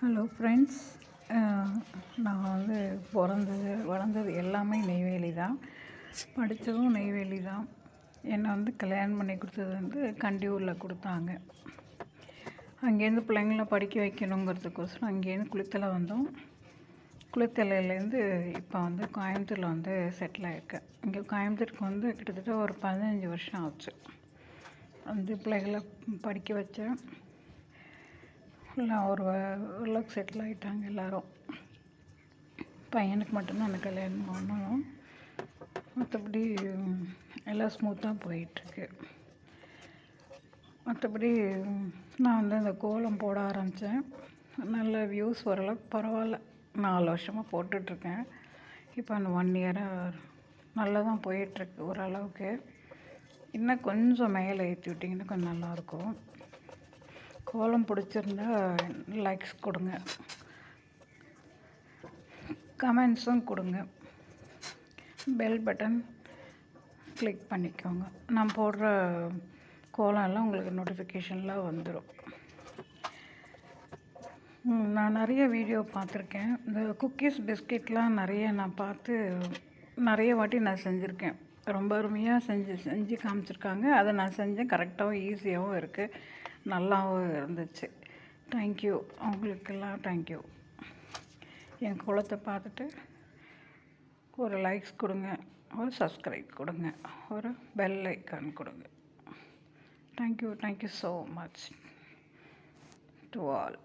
Hello friends. நான் வந்து பிறந்தது வளர்ந்தது எல்லாமே நெய்வேலி தான். படித்ததும் நெய்வேலி தான். என்னை வந்து கல்யாணம் பண்ணி கொடுத்தது வந்து கண்டியூரில் கொடுத்தாங்க. அங்கேருந்து பிள்ளைங்கள படிக்க வைக்கணுங்கிறதுக்கோசரம் அங்கேருந்து குளித்தலை வந்தோம். குளித்தலையிலேருந்து இப்போ வந்து கோயம்புத்தூரில் வந்து செட்டில் ஆகிருக்கேன். இங்கே கோயம்புத்தூருக்கு வந்து கிட்டத்தட்ட ஒரு 15 வருஷம் ஆச்சு. வந்து பிள்ளைகளை படிக்க வச்சேன். எல்லாம் ஓரளவுக்கு செட்டில் ஆகிட்டாங்க எல்லோரும். பையனுக்கு மட்டும்தான் எனக்கு கல்யாணம் பண்ணணும். மற்றபடி எல்லாம் ஸ்மூத்தாக போயிட்டுருக்கு. மற்றபடி நான் வந்து இந்த கோலம் போட ஆரம்பித்தேன். நல்ல வியூஸ் ஓரளவுக்கு பரவாயில்ல. 4 வருஷமாக போட்டுட்ருக்கேன். இப்போ அந்த 1 இயராக நல்லா தான் போயிட்டுருக்கு ஓரளவுக்கு. இன்னும் கொஞ்சம் மேலே ஏற்றி விட்டிங்கன்னா கொஞ்சம் நல்லாயிருக்கும். கோலம் பிடிச்சிருந்தா லைக்ஸ் கொடுங்க, கமெண்ட்ஸும் கொடுங்க, பெல் பட்டன் கிளிக் பண்ணிக்கோங்க. நான் போடுற கோலம் எல்லாம் உங்களுக்கு நோட்டிஃபிகேஷனில் வந்துடும். நான் நிறைய வீடியோ பார்த்துருக்கேன். இந்த குக்கீஸ் பிஸ்கெட்லாம் நிறைய நான் பார்த்து நிறைய வாட்டி நான் செஞ்சுருக்கேன். ரொம்ப அருமையாக செஞ்சு காமிச்சிருக்காங்க. அதை நான் செஞ்சேன். கரெக்டாகவும் ஈஸியாகவும் இருக்குது, நல்லாவும் இருந்துச்சு. தேங்க்யூ, அவங்களுக்கெல்லாம் தேங்க்யூ. என் கோலத்தை பார்த்துட்டு ஒரு லைக்ஸ் கொடுங்க, ஒரு சப்ஸ்கிரைப் கொடுங்க, ஒரு பெல் ஐக்கான் கொடுங்க. Thank you so much to all.